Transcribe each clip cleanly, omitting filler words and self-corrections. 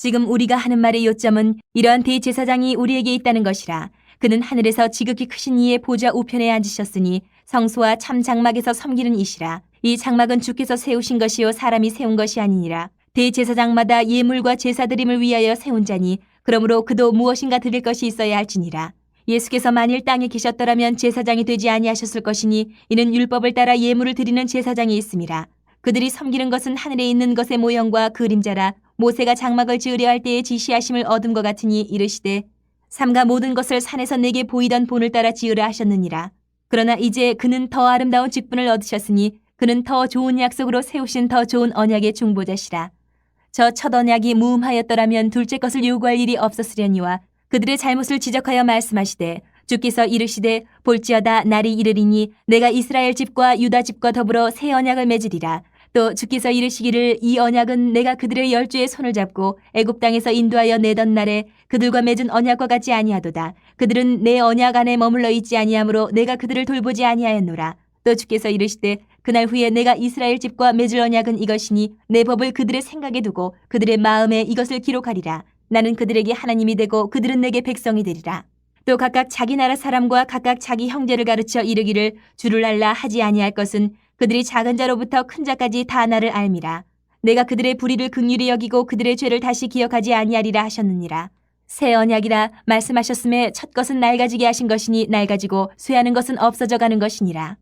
지금 우리가 하는 말의 요점은 이러한 대제사장이 우리에게 있다는 것이라. 그는 하늘에서 지극히 크신 이의 보좌 우편에 앉으셨으니 성소와 참 장막에서 섬기는 이시라. 이 장막은 주께서 세우신 것이요 사람이 세운 것이 아니니라. 대제사장마다 예물과 제사드림을 위하여 세운 자니 그러므로 그도 무엇인가 드릴 것이 있어야 할지니라. 예수께서 만일 땅에 계셨더라면 제사장이 되지 아니하셨을 것이니 이는 율법을 따라 예물을 드리는 제사장이 있음이라. 그들이 섬기는 것은 하늘에 있는 것의 모형과 그림자라. 모세가 장막을 지으려 할 때에 지시하심을 얻은 것 같으니 이르시되 삼가 모든 것을 산에서 내게 보이던 본을 따라 지으라 하셨느니라. 그러나 이제 그는 더 아름다운 직분을 얻으셨으니 그는 더 좋은 약속으로 세우신 더 좋은 언약의 중보자시라. 저 첫 언약이 무음하였더라면 둘째 것을 요구할 일이 없었으려니와 그들의 잘못을 지적하여 말씀하시되 주께서 이르시되 볼지어다 날이 이르리니 내가 이스라엘 집과 유다 집과 더불어 새 언약을 맺으리라. 또 주께서 이르시기를 이 언약은 내가 그들의 열조의 손을 잡고 애굽 땅에서 인도하여 내던 날에 그들과 맺은 언약과 같지 아니하도다. 그들은 내 언약 안에 머물러 있지 아니하므로 내가 그들을 돌보지 아니하였노라. 또 주께서 이르시되 그날 후에 내가 이스라엘 집과 맺을 언약은 이것이니 내 법을 그들의 생각에 두고 그들의 마음에 이것을 기록하리라. 나는 그들에게 하나님이 되고 그들은 내게 백성이 되리라. 또 각각 자기 나라 사람과 각각 자기 형제를 가르쳐 이르기를 주를 알라 하지 아니할 것은 그들이 작은 자로부터 큰 자까지 다 나를 알미라. 내가 그들의 불의를 긍휼히 여기고 그들의 죄를 다시 기억하지 아니하리라 하셨느니라. 새 언약이라 말씀하셨음에 첫 것은 낡아지게 하신 것이니 낡아지고 쇠하는 것은 없어져 가는 것이니라.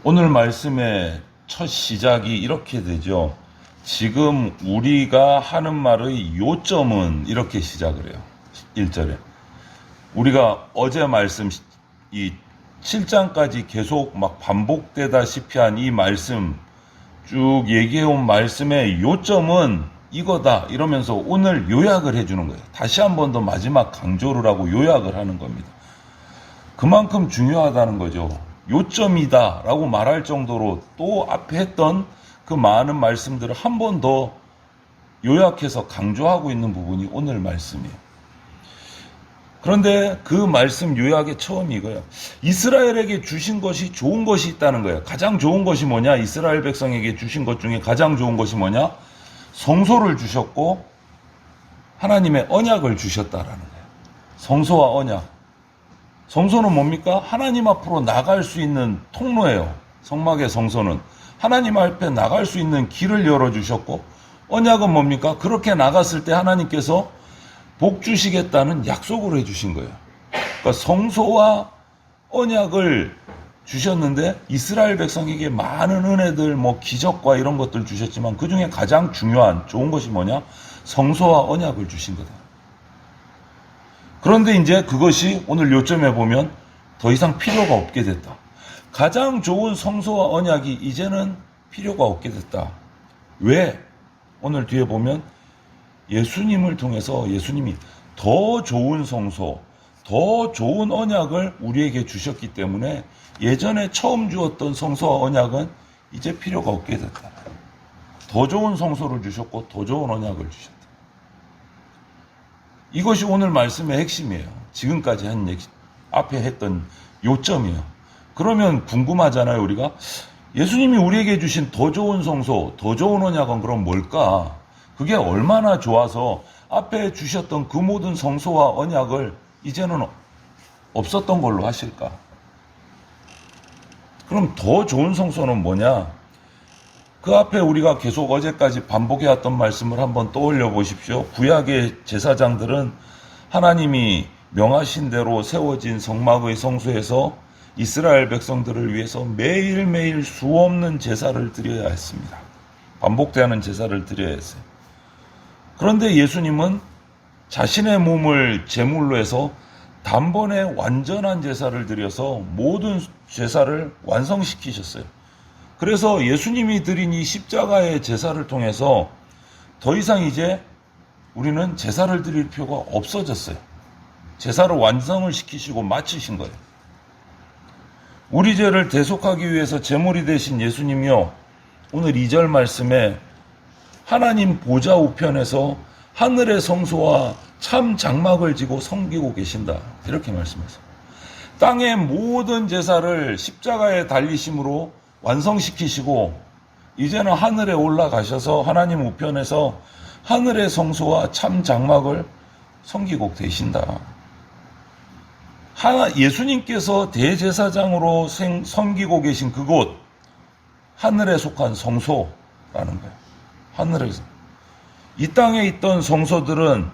오늘 말씀의 첫 시작이 이렇게 되죠. 지금 우리가 하는 말의 요점은 이렇게 시작을 해요. 1절에. 우리가 어제 말씀 이 7장까지 계속 막 반복되다시피 한 이 말씀 쭉 얘기해온 말씀의 요점은 이거다 이러면서 오늘 요약을 해주는 거예요. 다시 한 번 더 마지막 강조를 하고 요약을 하는 겁니다. 그만큼 중요하다는 거죠. 요점이다 라고 말할 정도로 또 앞에 했던 그 많은 말씀들을 한 번 더 요약해서 강조하고 있는 부분이 오늘 말씀이에요. 그런데 그 말씀 요약의 처음이 이거예요. 이스라엘에게 주신 것이 좋은 것이 있다는 거예요. 가장 좋은 것이 뭐냐? 이스라엘 백성에게 주신 것 중에 가장 좋은 것이 뭐냐? 성소를 주셨고 하나님의 언약을 주셨다라는 거예요. 성소와 언약. 성소는 뭡니까? 하나님 앞으로 나갈 수 있는 통로예요. 성막의 성소는. 하나님 앞에 나갈 수 있는 길을 열어주셨고 언약은 뭡니까? 그렇게 나갔을 때 하나님께서 복 주시겠다는 약속을 해주신 거예요. 그러니까 성소와 언약을 주셨는데 이스라엘 백성에게 많은 은혜들, 뭐 기적과 이런 것들 주셨지만 그 중에 가장 중요한 좋은 것이 뭐냐? 성소와 언약을 주신 거다. 그런데 이제 그것이 오늘 요점에 보면 더 이상 필요가 없게 됐다. 가장 좋은 성소와 언약이 이제는 필요가 없게 됐다. 왜? 오늘 뒤에 보면 예수님을 통해서 예수님이 더 좋은 성소, 더 좋은 언약을 우리에게 주셨기 때문에 예전에 처음 주었던 성소와 언약은 이제 필요가 없게 됐다. 더 좋은 성소를 주셨고 더 좋은 언약을 주셨다. 이것이 오늘 말씀의 핵심이에요. 지금까지 한 얘기, 앞에 했던 요점이에요. 그러면 궁금하잖아요, 우리가. 예수님이 우리에게 주신 더 좋은 성소, 더 좋은 언약은 그럼 뭘까? 그게 얼마나 좋아서 앞에 주셨던 그 모든 성소와 언약을 이제는 없었던 걸로 하실까? 그럼 더 좋은 성소는 뭐냐? 그 앞에 우리가 계속 어제까지 반복해왔던 말씀을 한번 떠올려 보십시오. 구약의 제사장들은 하나님이 명하신 대로 세워진 성막의 성소에서 이스라엘 백성들을 위해서 매일매일 수없는 제사를 드려야 했습니다. 반복되는 제사를 드려야 했어요. 그런데 예수님은 자신의 몸을 제물로 해서 단번에 완전한 제사를 드려서 모든 제사를 완성시키셨어요. 그래서 예수님이 드린 이 십자가의 제사를 통해서 더 이상 이제 우리는 제사를 드릴 필요가 없어졌어요. 제사를 완성을 시키시고 마치신 거예요. 우리 죄를 대속하기 위해서 제물이 되신 예수님이요. 오늘 2절 말씀에 하나님 보좌 우편에서 하늘의 성소와 참 장막을 지고 섬기고 계신다. 이렇게 말씀하세요. 땅의 모든 제사를 십자가에 달리심으로 완성시키시고 이제는 하늘에 올라가셔서 하나님 우편에서 하늘의 성소와 참 장막을 섬기고 계신다. 예수님께서 대제사장으로 섬기고 계신 그곳, 하늘에 속한 성소라는 거예요. 하늘에서. 이 땅에 있던 성소들은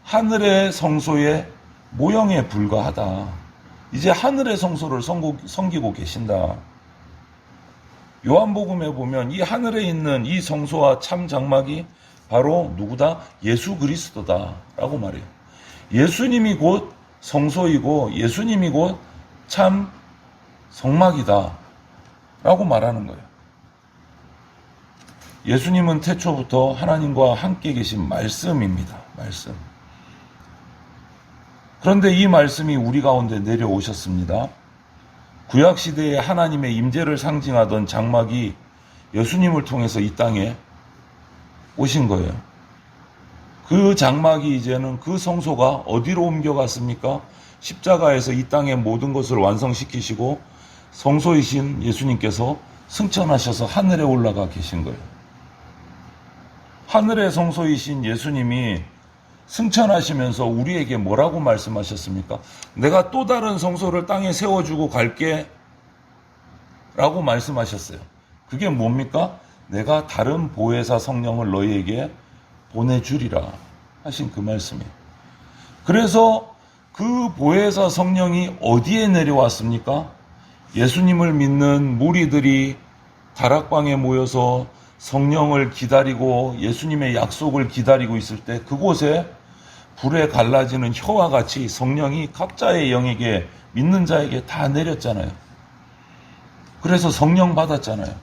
하늘의 성소의 모형에 불과하다. 이제 하늘의 성소를 섬기고 계신다. 요한복음에 보면 이 하늘에 있는 이 성소와 참 장막이 바로 누구다? 예수 그리스도다 라고 말해요. 예수님이 곧 성소이고 예수님이 곧 참 성막이다 라고 말하는 거예요. 예수님은 태초부터 하나님과 함께 계신 말씀입니다. 말씀. 그런데 이 말씀이 우리 가운데 내려오셨습니다. 구약시대에 하나님의 임재를 상징하던 장막이 예수님을 통해서 이 땅에 오신 거예요. 그 장막이 이제는 그 성소가 어디로 옮겨갔습니까? 십자가에서 이 땅의 모든 것을 완성시키시고 성소이신 예수님께서 승천하셔서 하늘에 올라가 계신 거예요. 하늘의 성소이신 예수님이 승천하시면서 우리에게 뭐라고 말씀하셨습니까? 내가 또 다른 성소를 땅에 세워주고 갈게 라고 말씀하셨어요. 그게 뭡니까? 내가 다른 보혜사 성령을 너희에게 보내주리라 하신 그 말씀이에요. 그래서 그 보혜사 성령이 어디에 내려왔습니까? 예수님을 믿는 무리들이 다락방에 모여서 성령을 기다리고 예수님의 약속을 기다리고 있을 때 그곳에 불에 갈라지는 혀와 같이 성령이 각자의 영에게 믿는 자에게 다 내렸잖아요. 그래서 성령 받았잖아요.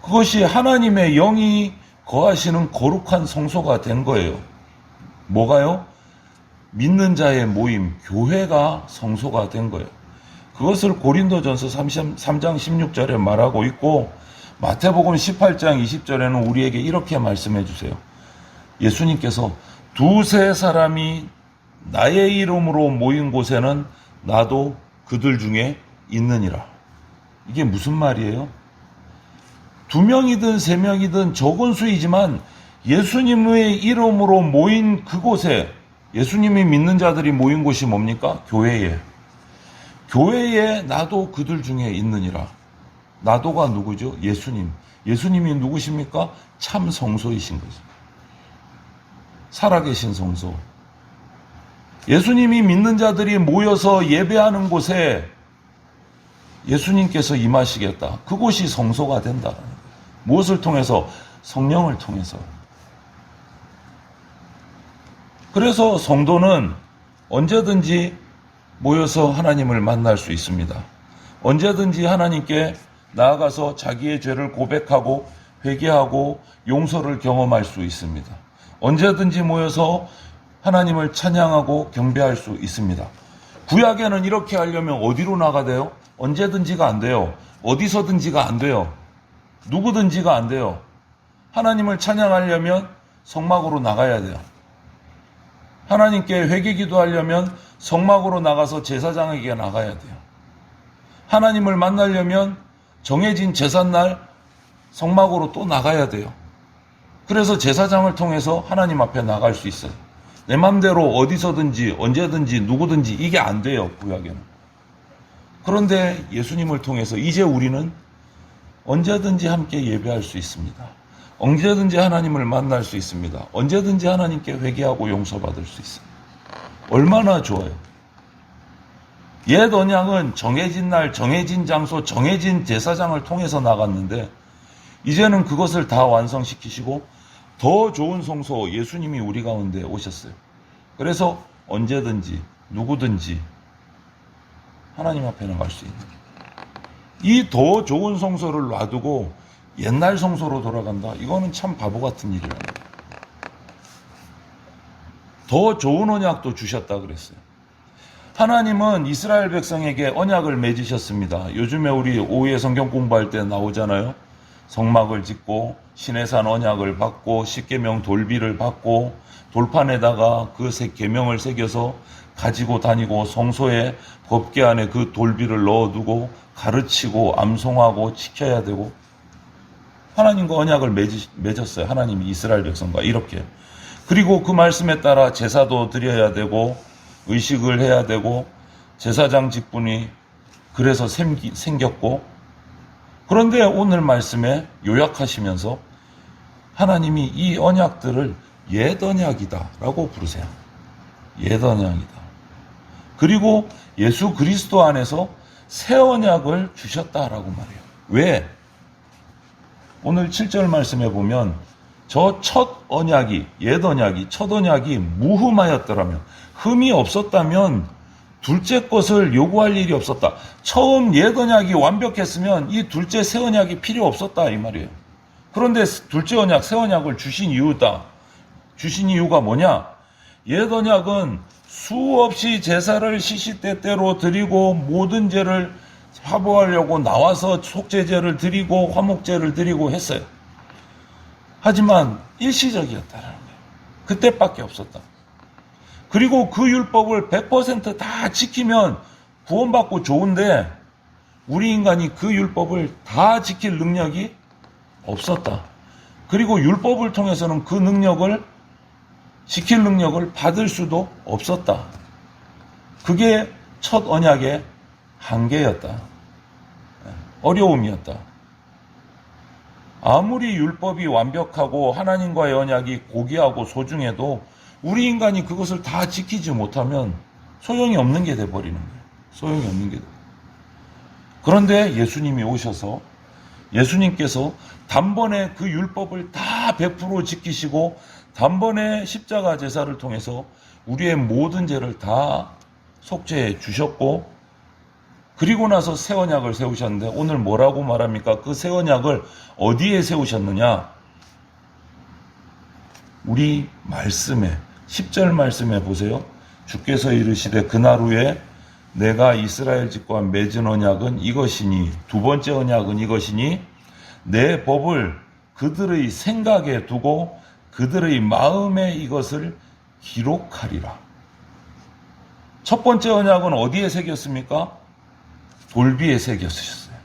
그것이 하나님의 영이 거하시는 거룩한 성소가 된 거예요. 뭐가요? 믿는 자의 모임, 교회가 성소가 된 거예요. 그것을 고린도전서 3장 16절에 말하고 있고 마태복음 18장 20절에는 우리에게 이렇게 말씀해 주세요. 예수님께서 두세 사람이 나의 이름으로 모인 곳에는 나도 그들 중에 있느니라. 이게 무슨 말이에요? 2명이든 3명이든 적은 수이지만 예수님의 이름으로 모인 그곳에 예수님이 믿는 자들이 모인 곳이 뭡니까? 교회에. 교회에 나도 그들 중에 있느니라. 나도가 누구죠? 예수님. 예수님이 누구십니까? 참 성소이신 거죠. 살아계신 성소. 예수님이 믿는 자들이 모여서 예배하는 곳에 예수님께서 임하시겠다. 그곳이 성소가 된다. 무엇을 통해서? 성령을 통해서. 그래서 성도는 언제든지 모여서 하나님을 만날 수 있습니다. 언제든지 하나님께 나아가서 자기의 죄를 고백하고 회개하고 용서를 경험할 수 있습니다. 언제든지 모여서 하나님을 찬양하고 경배할 수 있습니다. 구약에는 이렇게 하려면 어디로 나가야 돼요? 언제든지가 안 돼요. 어디서든지가 안 돼요. 누구든지가 안 돼요. 하나님을 찬양하려면 성막으로 나가야 돼요. 하나님께 회개 기도하려면 성막으로 나가서 제사장에게 나가야 돼요. 하나님을 만나려면 정해진 제삿날 성막으로 또 나가야 돼요. 그래서 제사장을 통해서 하나님 앞에 나갈 수 있어요. 내 맘대로 어디서든지 언제든지 누구든지 이게 안 돼요. 구약에는. 그런데 예수님을 통해서 이제 우리는 언제든지 함께 예배할 수 있습니다. 언제든지 하나님을 만날 수 있습니다. 언제든지 하나님께 회개하고 용서받을 수 있습니다. 얼마나 좋아요. 옛 언약은 정해진 날, 정해진 장소, 정해진 제사장을 통해서 나갔는데 이제는 그것을 다 완성시키시고 더 좋은 성소 예수님이 우리 가운데 오셨어요. 그래서 언제든지 누구든지 하나님 앞에 나갈 수 있는 이 더 좋은 성소를 놔두고 옛날 성소로 돌아간다. 이거는 참 바보 같은 일이랍니다. 더 좋은 언약도 주셨다 그랬어요. 하나님은 이스라엘 백성에게 언약을 맺으셨습니다. 요즘에 우리 오후에 성경 공부할 때 나오잖아요. 성막을 짓고 시내산 언약을 받고 십계명 돌비를 받고 돌판에다가 그 계명을 새겨서 가지고 다니고 성소에 법궤 안에 그 돌비를 넣어두고 가르치고 암송하고 지켜야 되고 하나님과 언약을 맺었어요. 하나님이 이스라엘 백성과 이렇게. 그리고 그 말씀에 따라 제사도 드려야 되고 의식을 해야 되고 제사장 직분이 그래서 생겼고, 그런데 오늘 말씀에 요약하시면서 하나님이 이 언약들을 옛 언약이다 라고 부르세요. 옛 언약이다. 그리고 예수 그리스도 안에서 새 언약을 주셨다라고 말해요. 왜? 오늘 7절 말씀에 보면 저 첫 언약이, 옛 언약이, 첫 언약이 무흠하였더라면, 흠이 없었다면 둘째 것을 요구할 일이 없었다. 처음 옛 언약이 완벽했으면 이 둘째 새 언약이 필요 없었다 이 말이에요. 그런데 둘째 언약, 새 언약을 주신 이유가 뭐냐? 옛 언약은 수없이 제사를 시시때때로 드리고 모든 죄를 화보하려고 나와서 속죄제를 드리고 화목제를 드리고 했어요. 하지만 일시적이었다는 거예요. 그때밖에 없었다. 그리고 그 율법을 100% 지키면 구원받고 좋은데 우리 인간이 그 율법을 다 지킬 능력이 없었다. 그리고 율법을 통해서는 그 능력을 지킬 능력을 받을 수도 없었다. 그게 첫 언약의 한계였다. 어려움이었다. 아무리 율법이 완벽하고 하나님과의 언약이 고귀하고 소중해도 우리 인간이 그것을 다 지키지 못하면 소용이 없는 게 돼버리는 거예요. 소용이 없는 게 돼요. 그런데 예수님이 오셔서 예수님께서 단번에 그 율법을 다 100% 지키시고 단번에 십자가 제사를 통해서 우리의 모든 죄를 다 속죄해 주셨고, 그리고 나서 새 언약을 세우셨는데 오늘 뭐라고 말합니까? 그 새 언약을 어디에 세우셨느냐? 우리 말씀에 10절 말씀에 보세요. 주께서 이르시되 그날 후에 내가 이스라엘 집과 맺은 언약은 이것이니, 두 번째 언약은 이것이니 내 법을 그들의 생각에 두고 그들의 마음에 이것을 기록하리라. 첫 번째 언약은 어디에 새겼습니까? 돌비에 새겼으셨어요.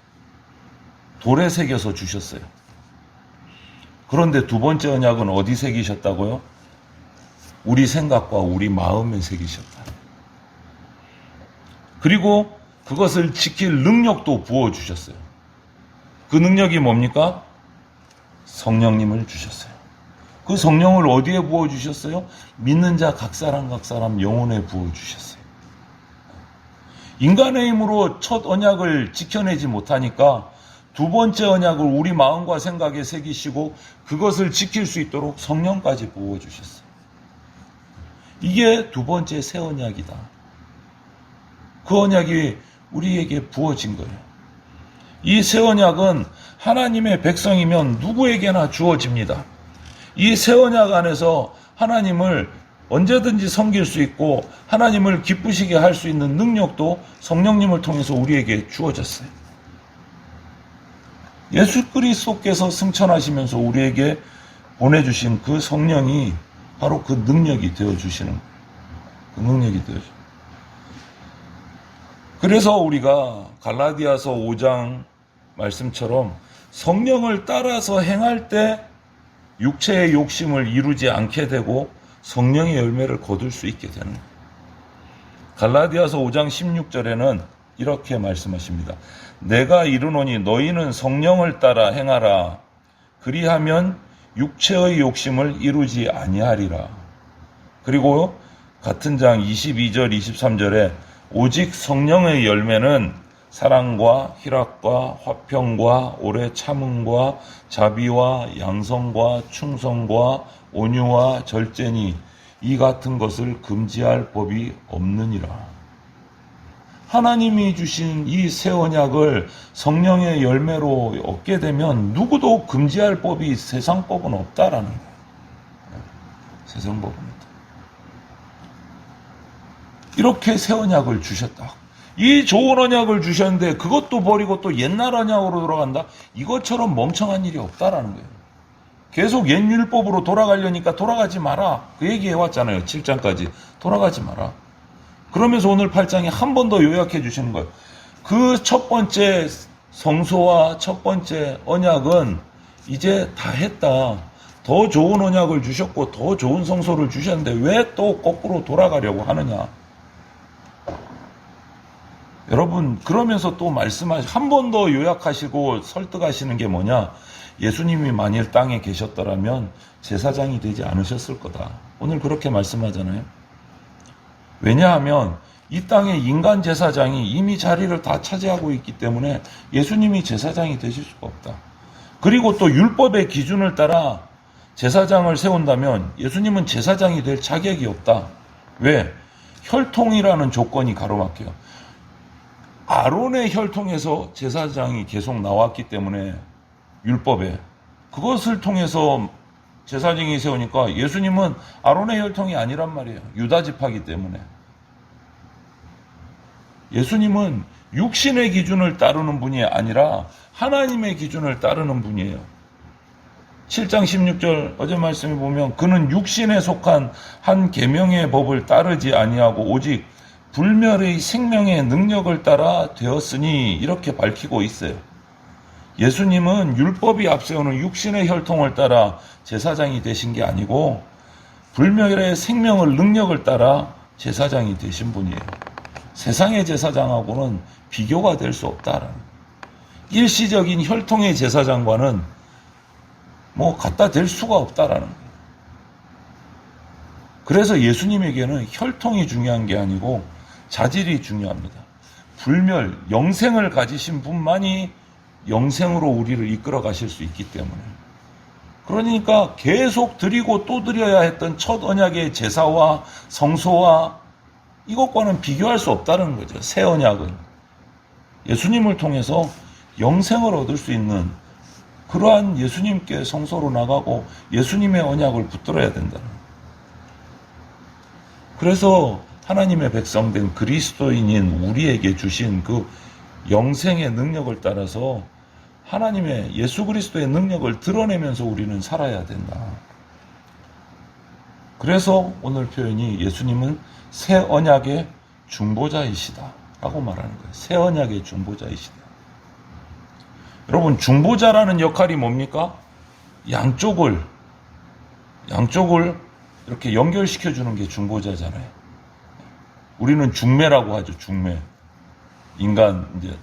돌에 새겨서 주셨어요. 그런데 두 번째 언약은 어디 새기셨다고요? 우리 생각과 우리 마음에 새기셨다. 그리고 그것을 지킬 능력도 부어주셨어요. 그 능력이 뭡니까? 성령님을 주셨어요. 그 성령을 어디에 부어주셨어요? 믿는 자 각 사람 영혼에 부어주셨어요. 인간의 힘으로 첫 언약을 지켜내지 못하니까 두 번째 언약을 우리 마음과 생각에 새기시고 그것을 지킬 수 있도록 성령까지 부어주셨어요. 이게 두 번째 새 언약이다. 그 언약이 우리에게 부어진 거예요. 이 새 언약은 하나님의 백성이면 누구에게나 주어집니다. 이 새 언약 안에서 하나님을 언제든지 섬길 수 있고 하나님을 기쁘시게 할 수 있는 능력도 성령님을 통해서 우리에게 주어졌어요. 예수 그리스도께서 승천하시면서 우리에게 보내주신 그 성령이 바로 그 능력이 되어주시는 거예요. 그 능력이 되어주시는. 그래서 우리가 갈라디아서 5장 말씀처럼 성령을 따라서 행할 때 육체의 욕심을 이루지 않게 되고 성령의 열매를 거둘 수 있게 되는 거예요. 갈라디아서 5장 16절에는 이렇게 말씀하십니다. 내가 이르노니 너희는 성령을 따라 행하라. 그리하면 육체의 욕심을 이루지 아니하리라. 그리고 같은 장 22절 23절에 오직 성령의 열매는 사랑과 희락과 화평과 오래 참음과 자비와 양성과 충성과 온유와 절제니 이 같은 것을 금지할 법이 없느니라. 하나님이 주신 이 새 언약을 성령의 열매로 얻게 되면 누구도 금지할 법이 세상 법은 없다라는 거예요. 세상 법은 없다. 이렇게 새 언약을 주셨다. 이 좋은 언약을 주셨는데 그것도 버리고 또 옛날 언약으로 돌아간다? 이것처럼 멍청한 일이 없다라는 거예요. 계속 옛 율법으로 돌아가려니까 돌아가지 마라. 그 얘기 해왔잖아요. 7장까지. 돌아가지 마라. 그러면서 오늘 8장에 한 번 더 요약해 주시는 거예요. 그 첫 번째 성소와 첫 번째 언약은 이제 다 했다. 더 좋은 언약을 주셨고 더 좋은 성소를 주셨는데 왜 또 거꾸로 돌아가려고 하느냐. 여러분, 그러면서 또 한 번 더 요약하시고 설득하시는 게 뭐냐. 예수님이 만일 땅에 계셨더라면 제사장이 되지 않으셨을 거다. 오늘 그렇게 말씀하잖아요. 왜냐하면 이 땅에 인간 제사장이 이미 자리를 다 차지하고 있기 때문에 예수님이 제사장이 되실 수가 없다. 그리고 또 율법의 기준을 따라 제사장을 세운다면 예수님은 제사장이 될 자격이 없다. 왜? 혈통이라는 조건이 가로막혀요. 아론의 혈통에서 제사장이 계속 나왔기 때문에 율법에 그것을 통해서 제사장이 세우니까 예수님은 아론의 혈통이 아니란 말이에요. 유다 지파이기 때문에. 예수님은 육신의 기준을 따르는 분이 아니라 하나님의 기준을 따르는 분이에요. 7장 16절 어제 말씀에 보면 그는 육신에 속한 한 계명의 법을 따르지 아니하고 오직 불멸의 생명의 능력을 따라 되었으니 이렇게 밝히고 있어요. 예수님은 율법이 앞세우는 육신의 혈통을 따라 제사장이 되신 게 아니고 불멸의 생명을 능력을 따라 제사장이 되신 분이에요. 세상의 제사장하고는 비교가 될 수 없다라는 일시적인 혈통의 제사장과는 갖다 댈 수가 없다라는 거예요. 그래서 예수님에게는 혈통이 중요한 게 아니고 자질이 중요합니다. 불멸, 영생을 가지신 분만이 영생으로 우리를 이끌어 가실 수 있기 때문에. 그러니까 계속 드리고 또 드려야 했던 첫 언약의 제사와 성소와 이것과는 비교할 수 없다는 거죠. 새 언약은. 예수님을 통해서 영생을 얻을 수 있는 그러한 예수님께 성소로 나가고 예수님의 언약을 붙들어야 된다는 거예요. 그래서 하나님의 백성된 그리스도인인 우리에게 주신 그 영생의 능력을 따라서 하나님의 예수 그리스도의 능력을 드러내면서 우리는 살아야 된다. 그래서 오늘 표현이 예수님은 새 언약의 중보자이시다 라고 말하는 거예요. 새 언약의 중보자이시다. 여러분, 중보자라는 역할이 뭡니까? 양쪽을 이렇게 연결시켜주는 게 중보자잖아요. 우리는 중매라고 하죠. 중매. 인간 이제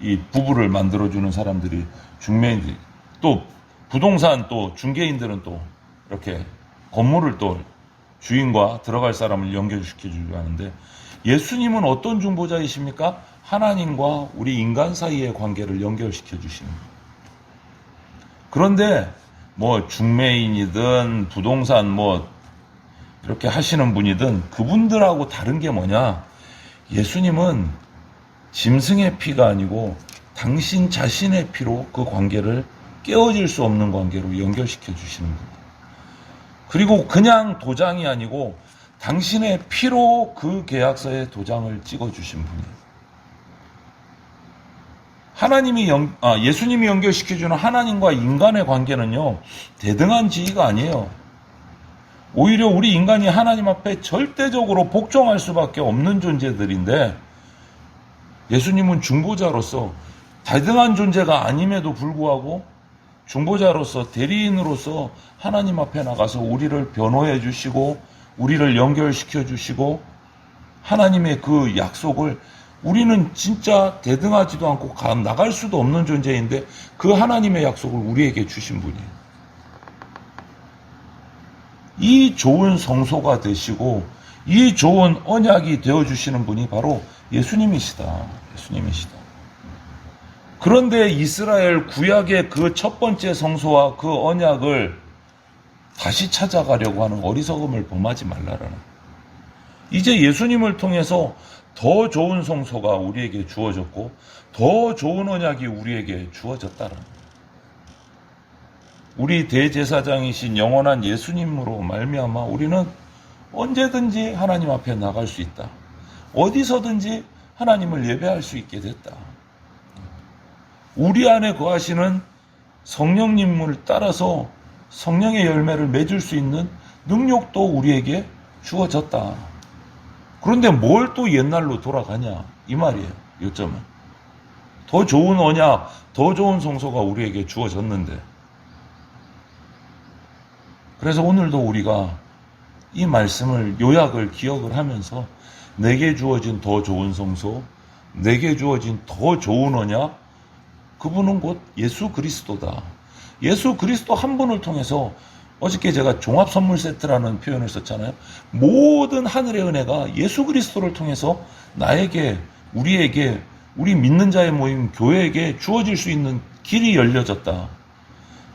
이 부부를 만들어주는 사람들이 중매인들. 또 부동산 또 중개인들은 또 이렇게 건물을 또 주인과 들어갈 사람을 연결시켜주려 하는데 예수님은 어떤 중보자이십니까? 하나님과 우리 인간 사이의 관계를 연결시켜 주시는 거예요. 그런데 중매인이든 부동산 이렇게 하시는 분이든 그분들하고 다른 게 뭐냐? 예수님은 짐승의 피가 아니고 당신 자신의 피로 그 관계를 깨어질 수 없는 관계로 연결시켜 주시는 겁니다. 그리고 그냥 도장이 아니고 당신의 피로 그 계약서에 도장을 찍어 주신 분이에요. 예수님이 연결시켜주는 하나님과 인간의 관계는요, 대등한 지위가 아니에요. 오히려 우리 인간이 하나님 앞에 절대적으로 복종할 수밖에 없는 존재들인데, 예수님은 중보자로서 대등한 존재가 아님에도 불구하고 중보자로서 대리인으로서 하나님 앞에 나가서 우리를 변호해 주시고 우리를 연결시켜 주시고 하나님의 그 약속을 우리는 진짜 대등하지도 않고 나갈 수도 없는 존재인데 그 하나님의 약속을 우리에게 주신 분이에요. 이 좋은 성소가 되시고 이 좋은 언약이 되어주시는 분이 바로 예수님이시다. 그런데 이스라엘 구약의 그 첫 번째 성소와 그 언약을 다시 찾아가려고 하는 어리석음을 범하지 말라라는. 이제 예수님을 통해서 더 좋은 성소가 우리에게 주어졌고 더 좋은 언약이 우리에게 주어졌다라는. 우리 대제사장이신 영원한 예수님으로 말미암아 우리는 언제든지 하나님 앞에 나갈 수 있다. 어디서든지 하나님을 예배할 수 있게 됐다. 우리 안에 거하시는 성령님을 따라서 성령의 열매를 맺을 수 있는 능력도 우리에게 주어졌다. 그런데 뭘 또 옛날로 돌아가냐 이 말이에요. 요점은 더 좋은 언약, 더 좋은 성소가 우리에게 주어졌는데 그래서 오늘도 우리가 이 말씀을 요약을 기억을 하면서 내게 주어진 더 좋은 성소, 내게 주어진 더 좋은 언약, 그분은 곧 예수 그리스도다. 예수 그리스도 한 분을 통해서 어저께 제가 종합 선물 세트라는 표현을 썼잖아요. 모든 하늘의 은혜가 예수 그리스도를 통해서 나에게, 우리에게, 우리 믿는 자의 모임 교회에게 주어질 수 있는 길이 열려졌다.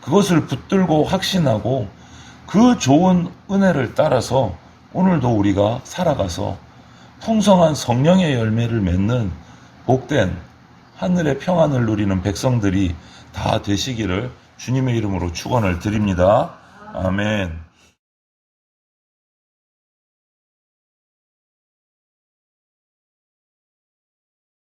그것을 붙들고 확신하고 그 좋은 은혜를 따라서 오늘도 우리가 살아가서 풍성한 성령의 열매를 맺는 복된 하늘의 평안을 누리는 백성들이 다 되시기를 주님의 이름으로 축원을 드립니다. 아멘.